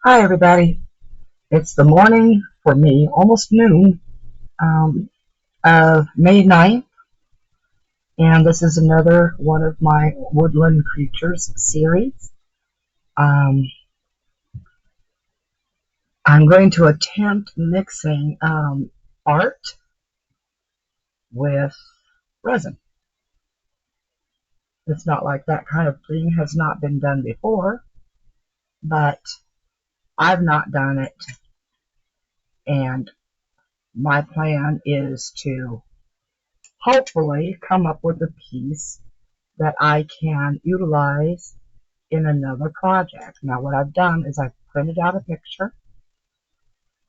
Hi, everybody. It's the morning for me, almost noon, um, of May 9th, and this is another one of my Woodland Creatures series. Um, I'm going to attempt mixing art with resin. It's not like that kind of thing has not been done before, but I've not done it, and my plan is to hopefully come up with a piece that I can utilize in another project. Now what I've done is I've printed out a picture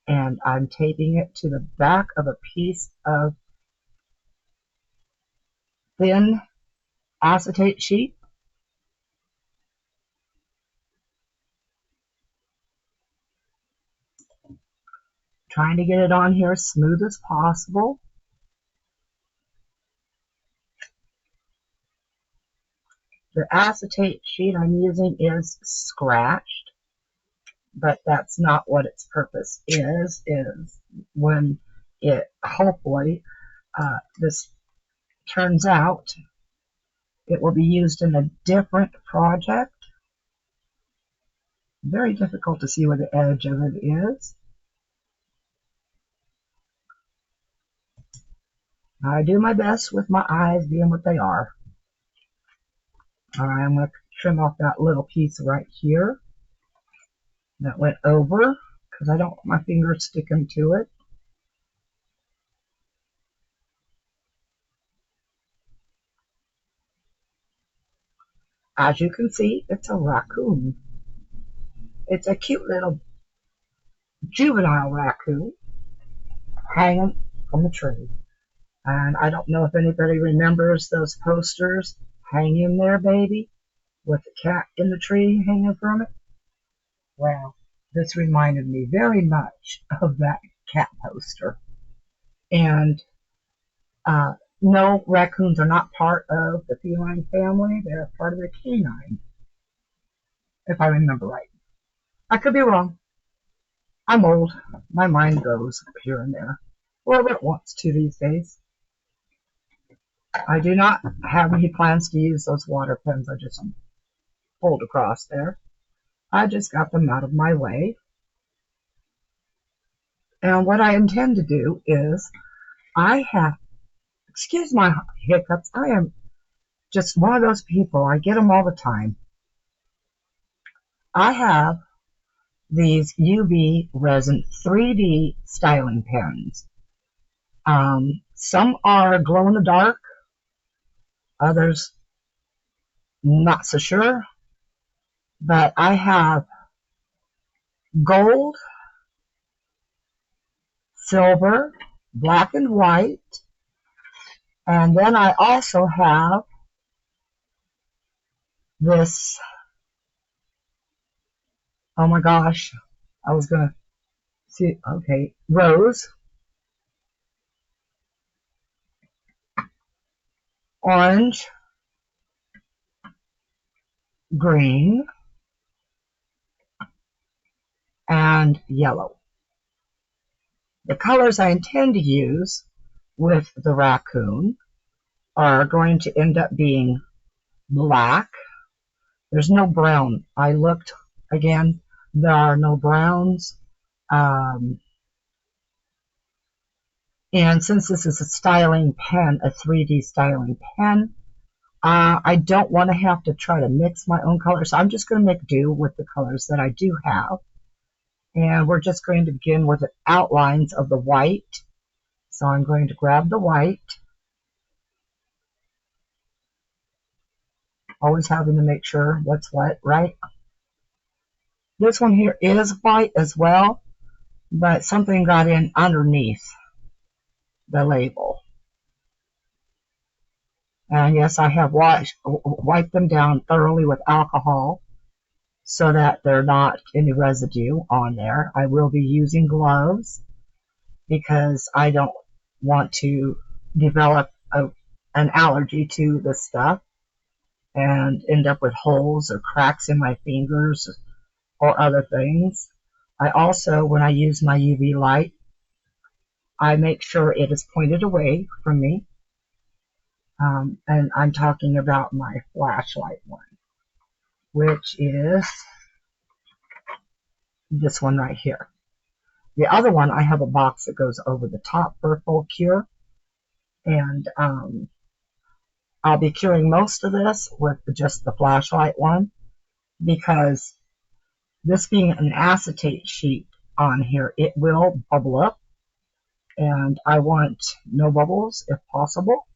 and I'm taping it to the back of a piece of thin acetate sheet. Trying to get it on here as smooth as possible. The acetate sheet I'm using is scratched, but that's not what its purpose is when it hopefully this turns out, it will be used in a different project. Very difficult to see where the edge of it is. I do my best with my eyes being what they are. Alright, I'm going to trim off that little piece right here that went over because I don't want my fingers sticking to it. As you can see, it's a raccoon. It's a cute little juvenile raccoon hanging from a tree. And I don't know if anybody remembers those posters, Hang in There Baby, with the cat in the tree hanging from it. Well, this reminded me very much of that cat poster. And no, raccoons are not part of the feline family. They're part of the canine, if I remember right. I could be wrong. I'm old. My mind goes here and there, wherever it wants to these days. I do not have any plans to use those water pens I just pulled across there. I just got them out of my way. And what I intend to do is excuse my hiccups, I am just one of those people. I get them all the time. I have these UV resin 3D styling pens. Some are glow in the dark, others not so sure, but I have gold, silver, black and white, and then I also have this, oh my gosh, I was going to see, okay, rose, orange, green, and yellow. The colors I intend to use with the raccoon are going to end up being black. There's no brown. I looked again. There are no browns. And since this is a styling pen, a 3D styling pen, I don't want to have to try to mix my own colors. So I'm just going to make do with the colors that I do have. And we're just going to begin with the outlines of the white. So I'm going to grab the white. Always having to make sure what's what, right? This one here is white as well, but something got in underneath the label. And yes, I have wiped them down thoroughly with alcohol so that there's not any residue on there. I will be using gloves because I don't want to develop an allergy to the stuff and end up with holes or cracks in my fingers or other things. I also, when I use my UV light, I make sure it is pointed away from me. And I'm talking about my flashlight one, which is this one right here. The other one, I have a box that goes over the top for a full cure. And I'll be curing most of this with just the flashlight one, because this being an acetate sheet on here, it will bubble up, and I want no bubbles if possible.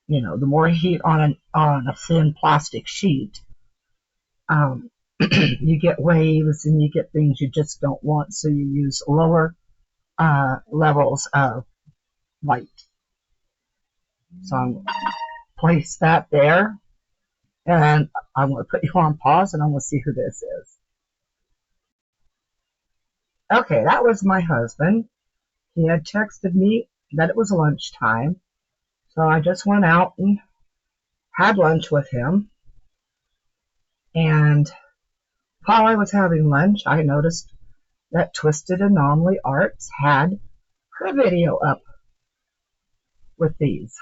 You know, the more heat on a thin plastic sheet, you get waves and you get things you just don't want, so you use lower levels of light. So I'm going to place that there, and I'm going to put you on pause, and I'm going to see who this is. Okay, that was my husband. He had texted me that it was lunchtime, so I just went out and had lunch with him. And while I was having lunch, I noticed that Twisted Anomaly Arts had her video up with these.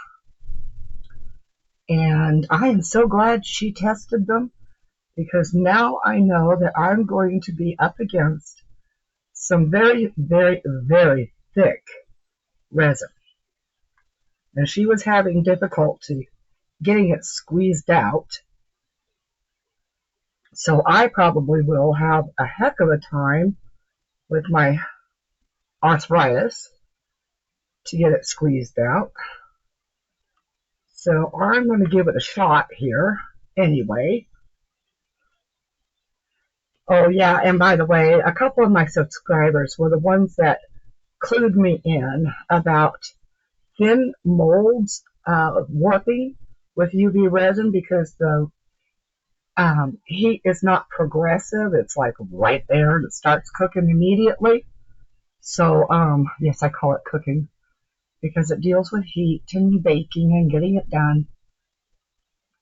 And I am so glad she tested them, because now I know that I'm going to be up against some very, very, very thick resin. And she was having difficulty getting it squeezed out. So I probably will have a heck of a time with my arthritis to get it squeezed out. So I'm going to give it a shot here anyway. Oh yeah, and by the way, a couple of my subscribers were the ones that clued me in about thin molds warping with UV resin, because the heat is not progressive. It's like right there and it starts cooking immediately. So yes, I call it cooking, because it deals with heat and baking and getting it done.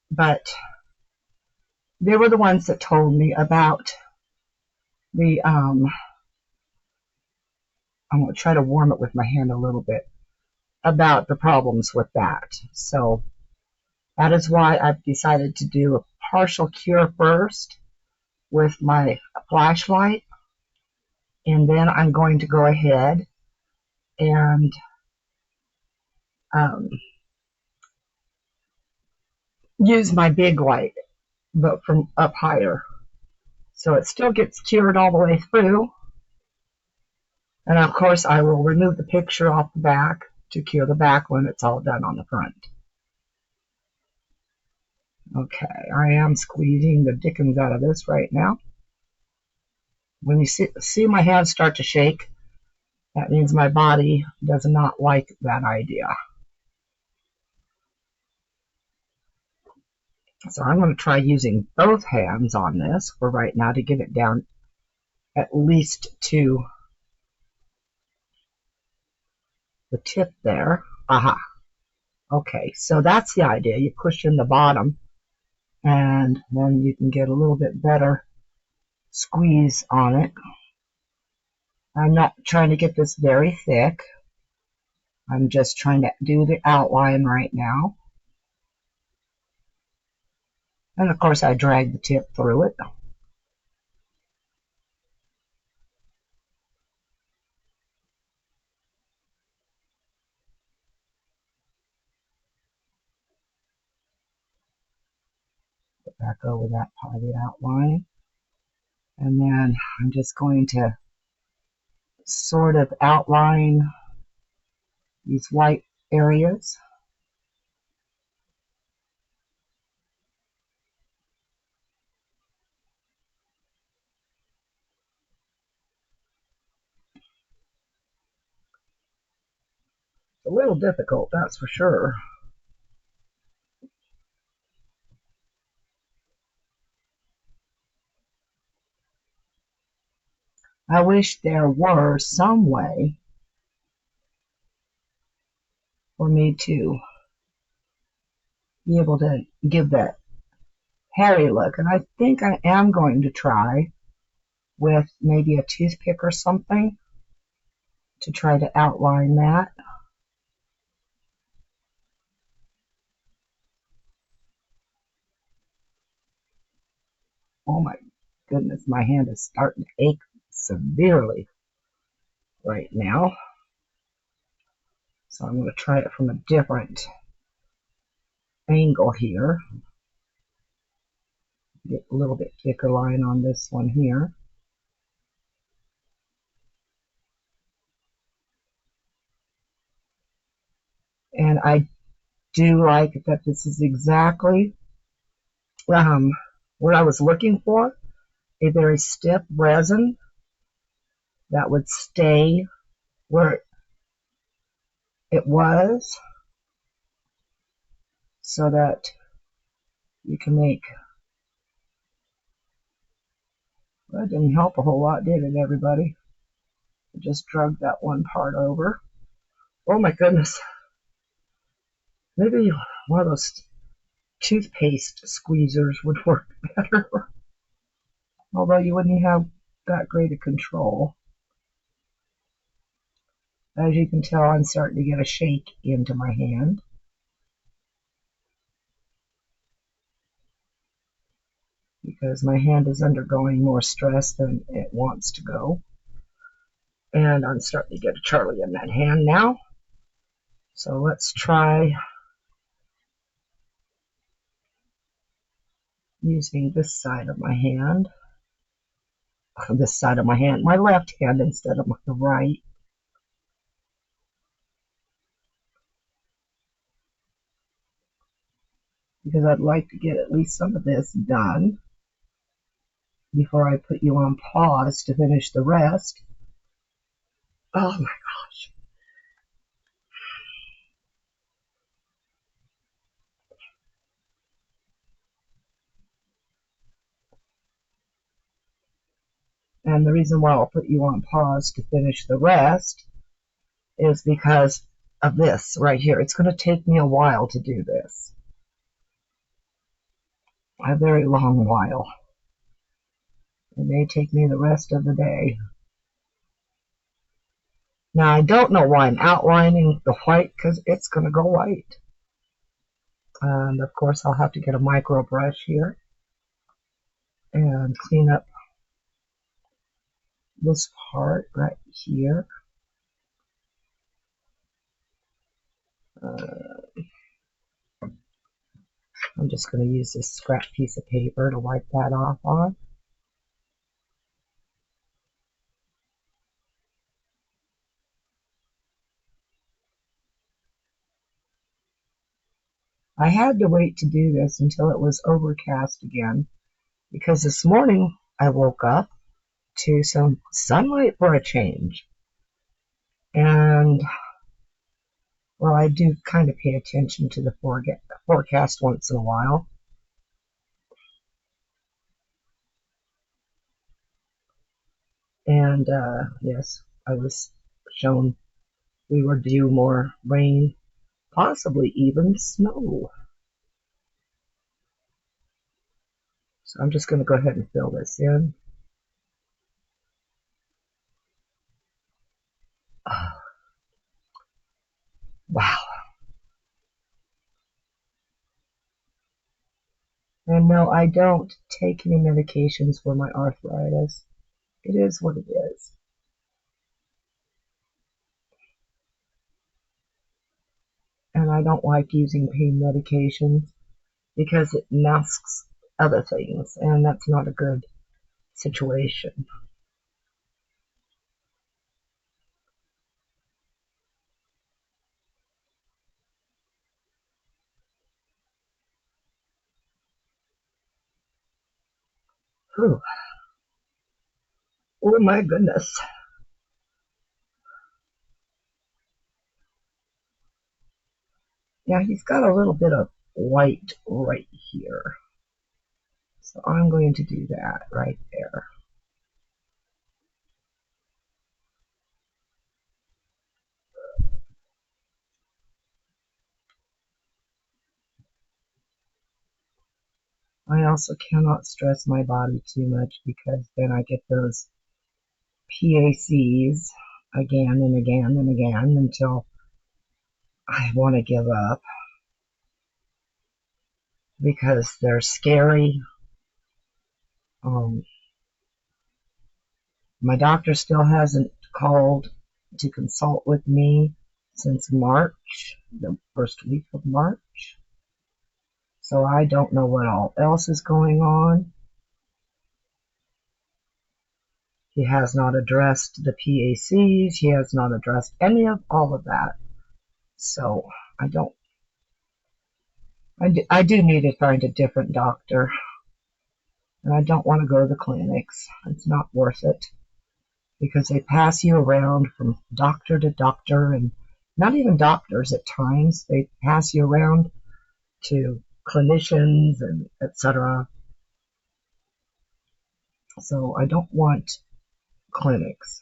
But they were the ones that told me about the I'm going to try to warm it with my hand a little bit, about the problems with that. So that is why I've decided to do a partial cure first with my flashlight, and then I'm going to go ahead and use my big light, but from up higher. So it still gets cured all the way through. And of course I will remove the picture off the back to cure the back when it's all done on the front. Okay, I am squeezing the dickens out of this right now. When you see my hands start to shake, that means my body does not like that idea. So I'm going to try using both hands on this for right now to get it down at least to the tip there. Aha. Okay, so that's the idea. You push in the bottom, and then you can get a little bit better squeeze on it. I'm not trying to get this very thick. I'm just trying to do the outline right now. And of course I drag the tip through it. Get back over that part of the outline. And then I'm just going to sort of outline these white areas. It's a little difficult, that's for sure. I wish there were some way for me to be able to give that hairy look, and I think I am going to try with maybe a toothpick or something to try to outline that. Oh my goodness, my hand is starting to ache severely right now. So I'm going to try it from a different angle here. Get a little bit thicker line on this one here. And I do like that this is exactly what I was looking for. A very stiff resin that would stay where it was so that you can make. Well, that didn't help a whole lot, did it, everybody? I just drug that one part over. Oh my goodness. Maybe one of those toothpaste squeezers would work better. Although you wouldn't have that great a control. As you can tell, I'm starting to get a shake into my hand. Because my hand is undergoing more stress than it wants to go. And I'm starting to get a Charlie in that hand now. So let's try using this side of my hand. This side of my hand, my left hand instead of my right. Because I'd like to get at least some of this done before I put you on pause to finish the rest. Oh my gosh. And the reason why I'll put you on pause to finish the rest is because of this right here. It's going to take me a while to do this. A very long while. It may take me the rest of the day. Now, I don't know why I'm outlining the white, because it's going to go white. And, of course, I'll have to get a micro brush here and clean up this part right here. I'm just going to use this scrap piece of paper to wipe that off on. I had to wait to do this until it was overcast again, because this morning I woke up to some sunlight for a change. And, well, I do kind of pay attention to the forecast once in a while. And, yes, I was shown we were due more rain, possibly even snow. So I'm just going to go ahead and fill this in. Wow. And no, I don't take any medications for my arthritis. It is what it is. And I don't like using pain medications because it masks other things, and that's not a good situation. Whew. Oh my goodness. Yeah, he's got a little bit of white right here. So I'm going to do that right there. I also cannot stress my body too much because then I get those PACs again and again and again until I want to give up because they're scary. Um, my doctor still hasn't called to consult with me since March, the first week of March. So I don't know what all else is going on. He has not addressed the PACs. He has not addressed any of all of that. So I don't. I do need to find a different doctor, and I don't want to go to the clinics. It's not worth it because they pass you around from doctor to doctor, and not even doctors at times. They pass you around to clinicians and etc. So I don't want clinics.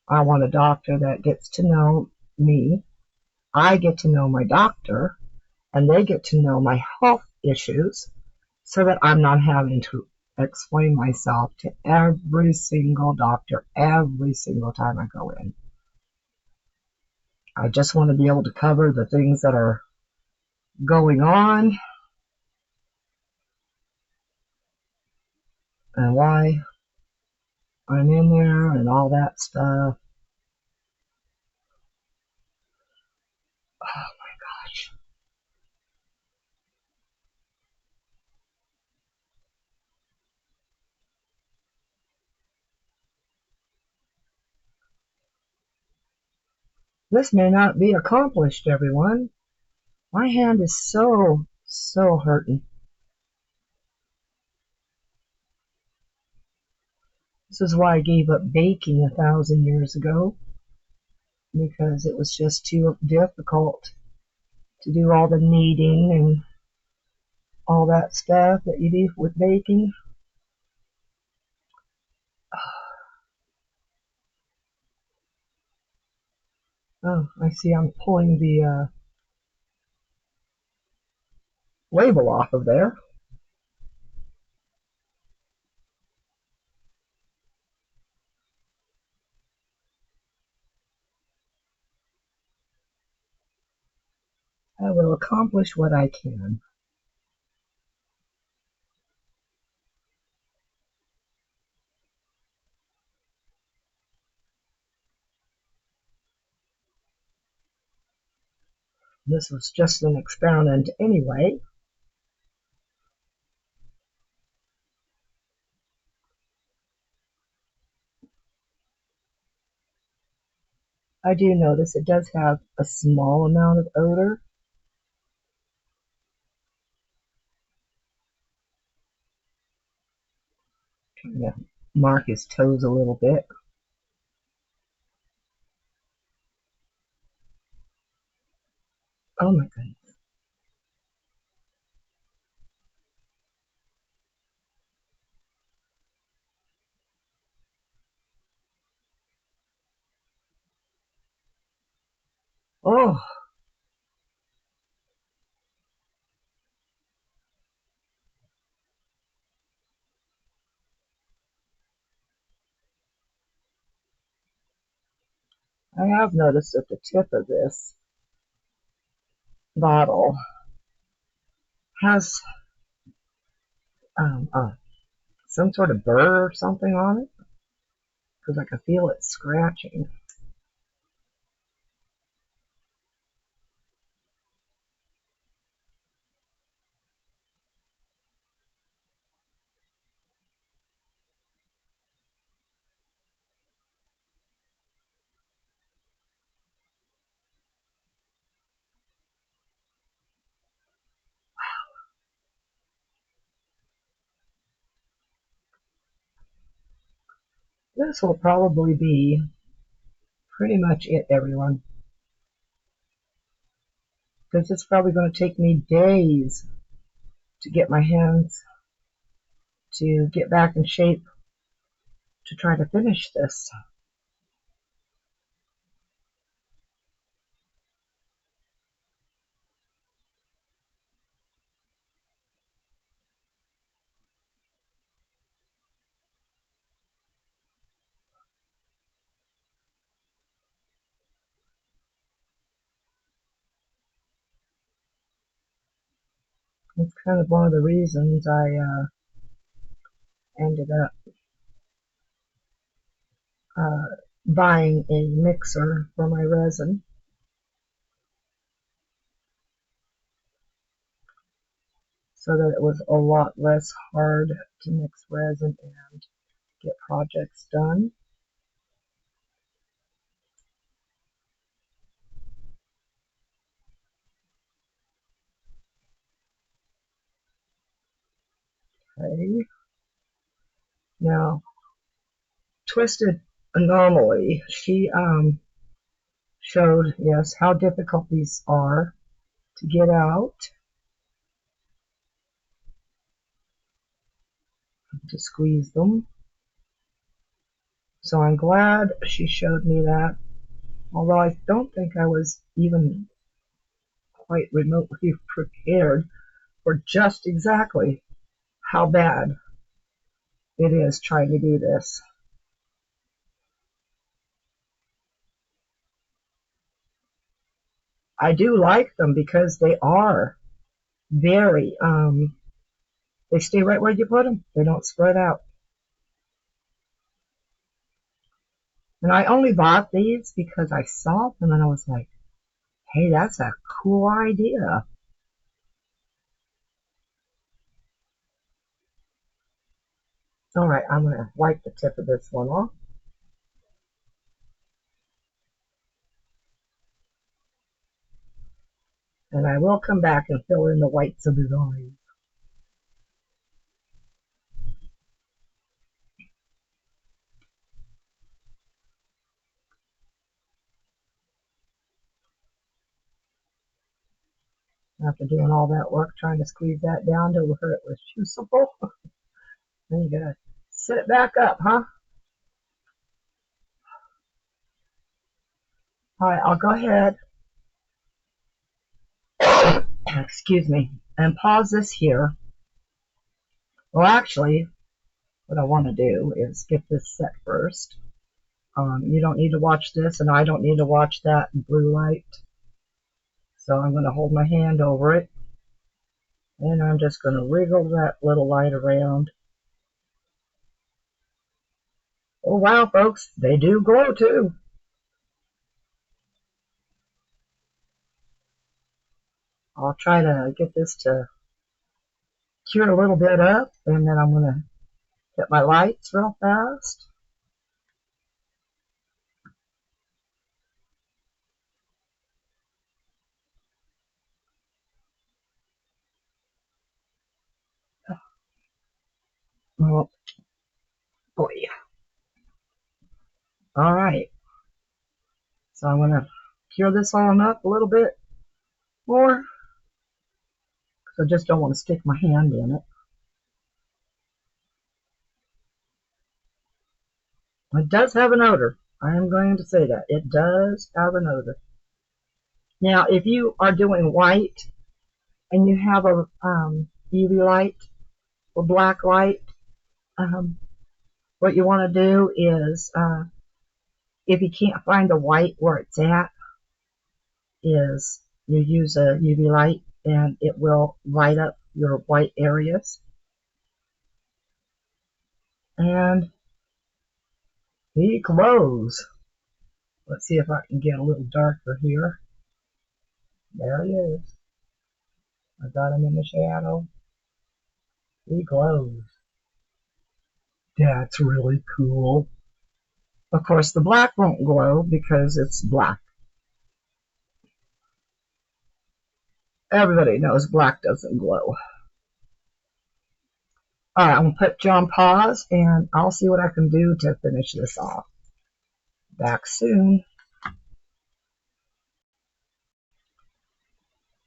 I want a doctor that gets to know me. I get to know my doctor, and they get to know my health issues so that I'm not having to explain myself to every single doctor every single time I go in. I just want to be able to cover the things that are going on and why I'm in there and all that stuff. Oh my gosh. This may not be accomplished, everyone. My hand is so hurting. This is why I gave up baking 1,000 years ago, because it was just too difficult to do all the kneading and all that stuff that you do with baking. Oh, I see I'm pulling the label off of there. I will accomplish what I can. This was just an experiment anyway. I do notice it does have a small amount of odor. Trying to mark his toes a little bit. Oh my goodness. Oh, I have noticed that the tip of this bottle has some sort of burr or something on it because I can feel it scratching. This will probably be pretty much it, everyone, because it's probably going to take me days to get my hands to get back in shape to try to finish this. It's kind of one of the reasons I ended up buying a mixer for my resin, so that it was a lot less hard to mix resin and get projects done. Okay. Now, Twisted Anomaly, she showed, yes, how difficult these are to get out, to squeeze them. So I'm glad she showed me that, although I don't think I was even quite remotely prepared for just exactly how bad it is trying to do this. I do like them because they are very, they stay right where you put them. They don't spread out. And I only bought these because I saw them and I was like, hey, that's a cool idea. All right, I'm going to wipe the tip of this one off. And I will come back and fill in the whites of his eyes. After doing all that work trying to squeeze that down to where it was usable, then you gotta sit it back up, huh? All right, I'll go ahead, excuse me, and pause this here. Well, actually, what I want to do is get this set first. You don't need to watch this, and I don't need to watch that blue light. So I'm going to hold my hand over it, and I'm just going to wriggle that little light around. Oh, wow, folks, they do glow, too. I'll try to get this to cure a little bit up, and then I'm going to hit my lights real fast. Oh, boy. All right. So I'm going to cure this on up a little bit more, because I just don't want to stick my hand in it. It does have an odor. I am going to say that. It does have an odor. Now, if you are doing white and you have a UV light or black light, what you want to do is, if you can't find the white where it's at, is you use a UV light and it will light up your white areas. And he glows. Let's see if I can get a little darker here. There he is. I got him in the shadow. He glows. That's really cool. Of course, the black won't glow because it's black. Everybody knows black doesn't glow. All right, I'm going to put you on pause, and I'll see what I can do to finish this off. Back soon.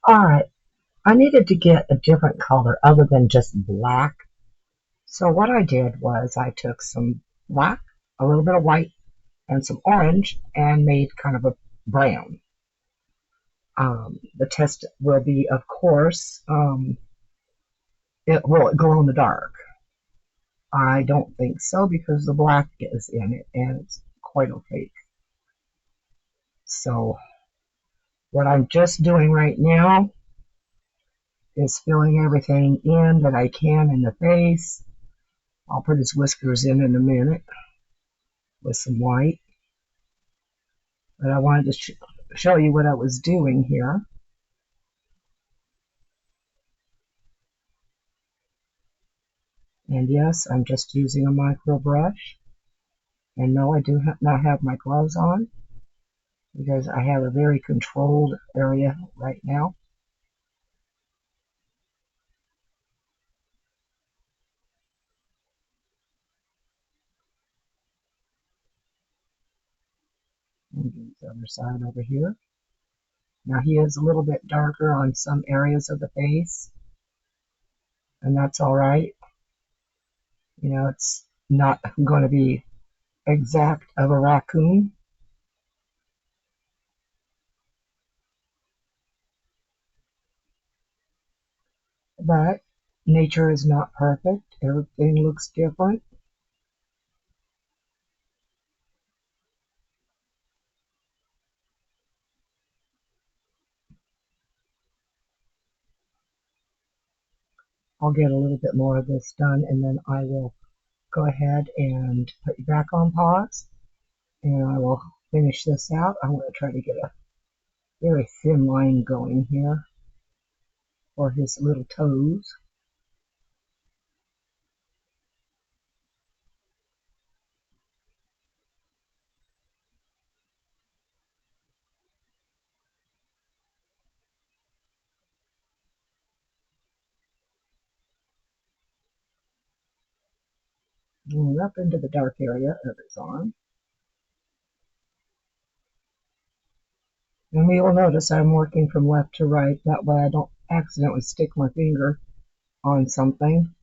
All right, I needed to get a different color other than just black. So what I did was I took some black, a little bit of white, and some orange, and made kind of a brown. The test will be, of course, will it glow in the dark? I don't think so, because the black is in it and it's quite opaque. So what I'm just doing right now is filling everything in that I can in the face. I'll put his whiskers in a minute with some white. But I wanted to show you what I was doing here. And yes, I'm just using a micro brush. And no, I do not have my gloves on because I have a very controlled area right now. And the other side over here. Now he is a little bit darker on some areas of the face, and that's all right. You know, it's not going to be exact of a raccoon. But nature is not perfect. Everything looks different. I'll get a little bit more of this done, and then I will go ahead and put you back on pause, and I will finish this out. I'm going to try to get a very thin line going here for his little toes. And up into the dark area of his arm. And you'll notice I'm working from left to right. That way I don't accidentally stick my finger on something.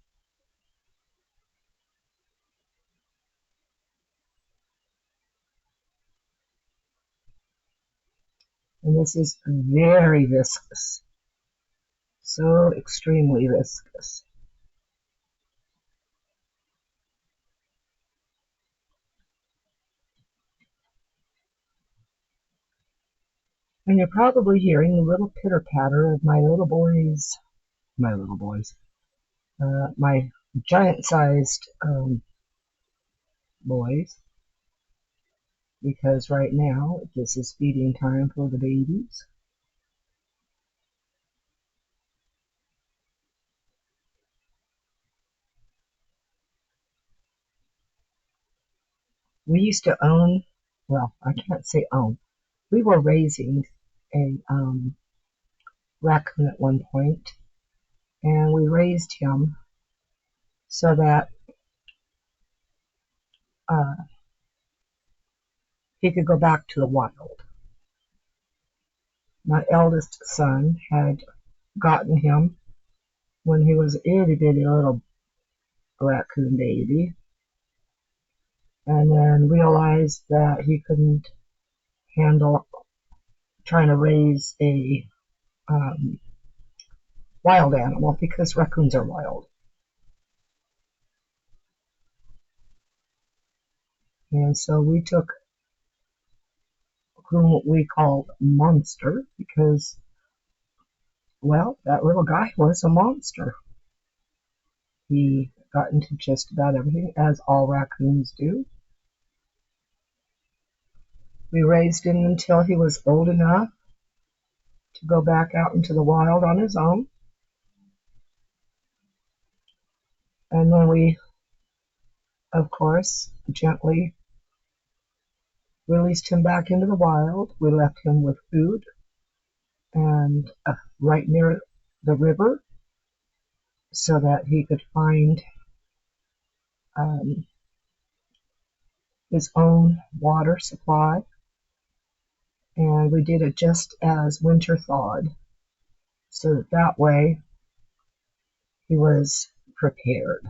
And this is very viscous. So extremely viscous. And you're probably hearing the little pitter patter of my giant sized boys, because right now this is feeding time for the babies. We used to own, well, I can't say own, we were raising a raccoon at one point, and we raised him so that uh, he could go back to the wild. My eldest son had gotten him when he was an itty bitty little raccoon baby, and then realized that he couldn't handle trying to raise a um, wild animal because raccoons are wild. And so we took whom we called Monster because, well, that little guy was a monster. He got into just about everything, as all raccoons do. We raised him until he was old enough to go back out into the wild on his own. And then we, of course, gently released him back into the wild. We left him with food and right near the river so that he could find um, his own water supply. And we did it just as winter thawed, so that way he was prepared.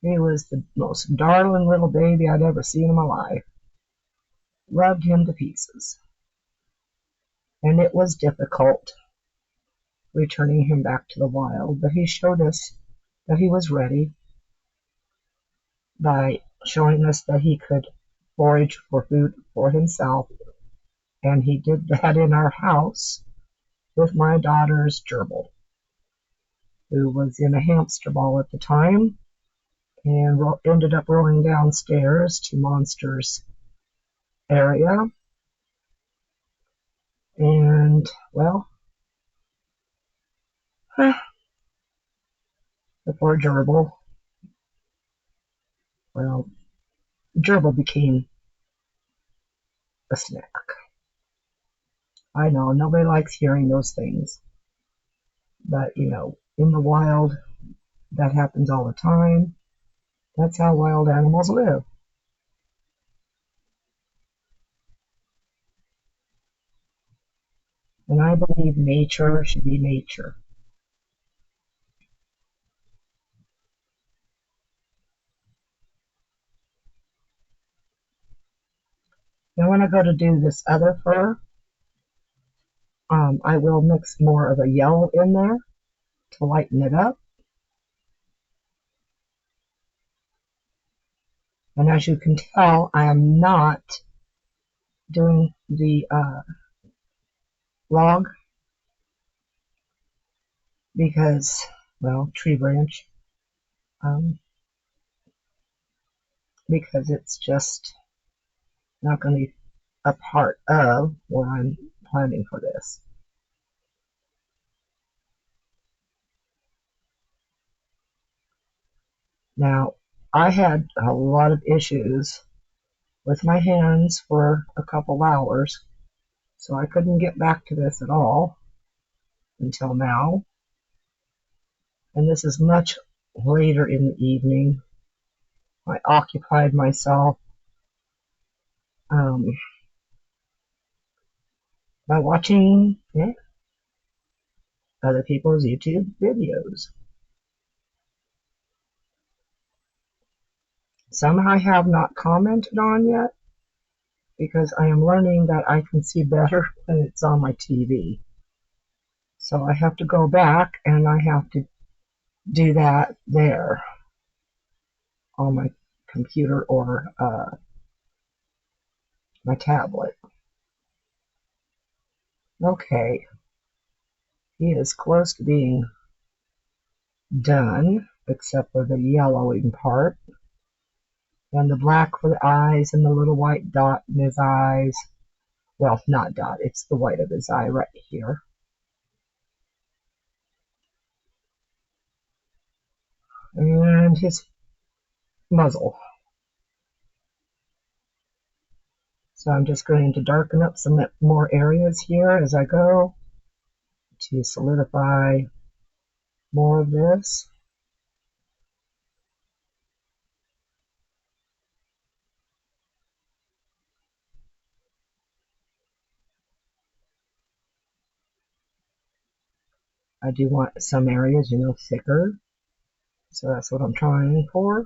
He was the most darling little baby I'd ever seen in my life. Loved him to pieces. And it was difficult returning him back to the wild, but he showed us that he was ready by showing us that he could forage for food for himself, and he did that in our house with my daughter's gerbil, who was in a hamster ball at the time and ended up rolling downstairs to Monster's area. And, well, the poor gerbil, well, gerbil became a snack. I know, nobody likes hearing those things. But, you know, in the wild, that happens all the time. That's how wild animals live. And I believe nature should be nature. Now when I go to do this other fur, I will mix more of a yellow in there to lighten it up. And as you can tell, I am not doing the log because, well, tree branch, um, because it's just not going to be a part of what I'm planning for this. Now, I had a lot of issues with my hands for a couple hours, so I couldn't get back to this at all until now. And this is much later in the evening. I occupied myself um, by watching other people's YouTube videos. Some I have not commented on yet because I am learning that I can see better when it's on my TV. So I have to go back and I have to do that there on my computer or my tablet. Okay, he is close to being done, except for the yellowing part. And the black for the eyes and the little white dot in his eyes. Well, not dot, it's the white of his eye right here. And his muzzle. So I'm just going to darken up some more areas here as I go to solidify more of this. I do want some areas, you know, thicker. So that's what I'm trying for.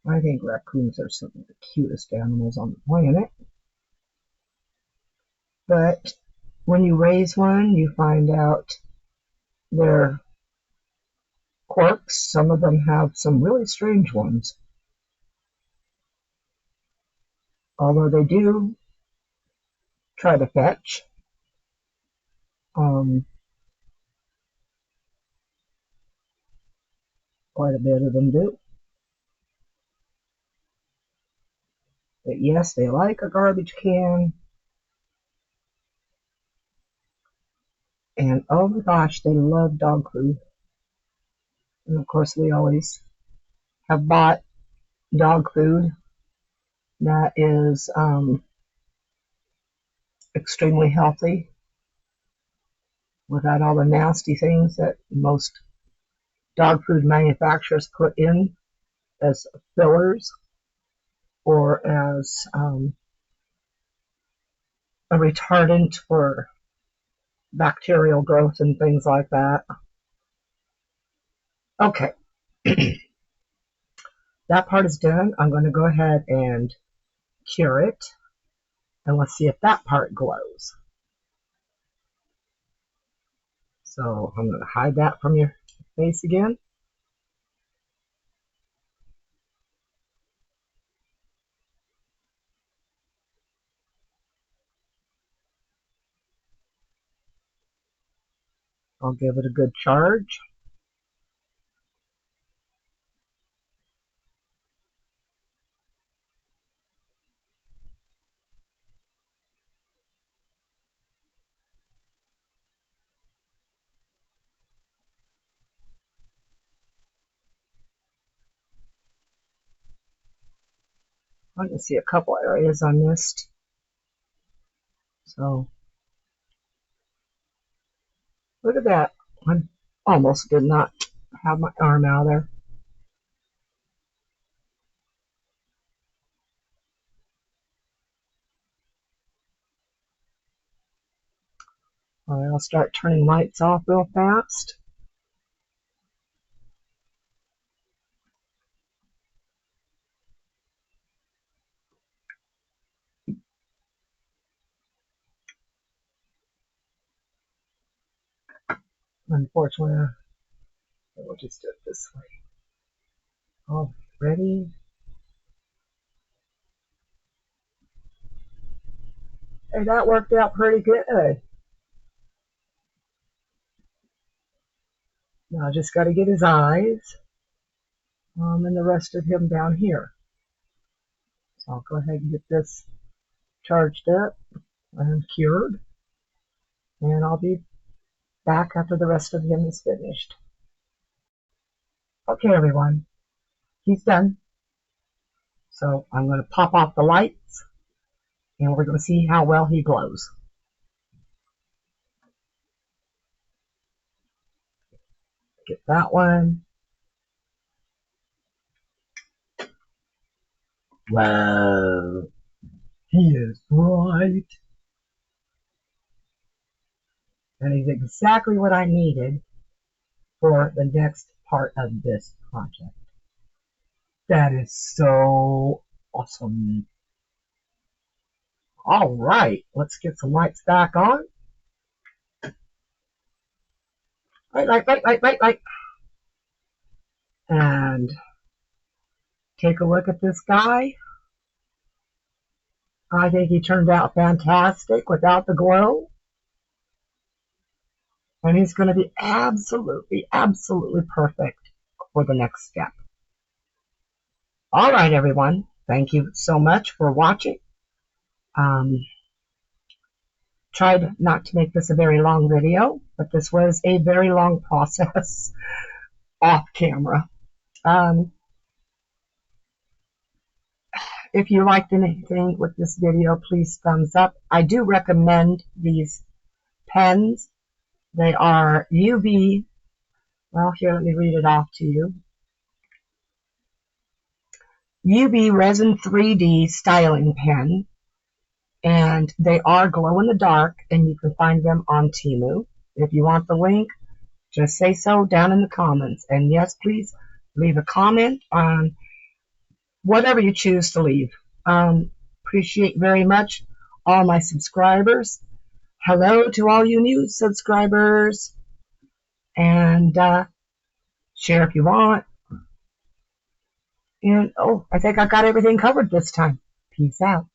I think raccoons are some of the cutest animals on the planet. But when you raise one, you find out their quirks. Some of them have some really strange ones. Although they do try to fetch. Quite a bit of them do. But yes, they like a garbage can. And oh my gosh, they love dog food. And of course, we always have bought dog food that is extremely healthy without all the nasty things that most dog food manufacturers put in as fillers or as a retardant for bacterial growth and things like that. Okay, that part is done. I'm going to go ahead and cure it, and let's see if that part glows. So I'm going to hide that from your face again. I'll give it a good charge. I can see a couple areas I missed. So look at that. I almost did not have my arm out there. All right, I'll start turning lights off real fast. Unfortunately, we'll just do it this way. All ready. Hey, that worked out pretty good. Now I just got to get his eyes and the rest of him down here. So I'll go ahead and get this charged up and cured. And I'll be back after the rest of him is finished. Okay, everyone. He's done. So I'm going to pop off the lights and we're going to see how well he glows. Get that one. Whoa. He is bright. And he's exactly what I needed for the next part of this project. That is so awesome. All right, let's get some lights back on. Light. And take a look at this guy. I think he turned out fantastic without the glow. And he's going to be absolutely perfect for the next step. All right, everyone. Thank you so much for watching. Tried not to make this a very long video, but this was a very long process off camera. If you liked anything with this video, please thumbs up. I do recommend these pens. They are UV. Well, here, let me read it off to you. UV Resin 3D Styling Pen. And they are glow in the dark, and you can find them on Temu. If you want the link, just say so down in the comments. And yes, please leave a comment on whatever you choose to leave. Appreciate very much all my subscribers. Hello to all you new subscribers. And share if you want. And, oh, I think I got everything covered this time. Peace out.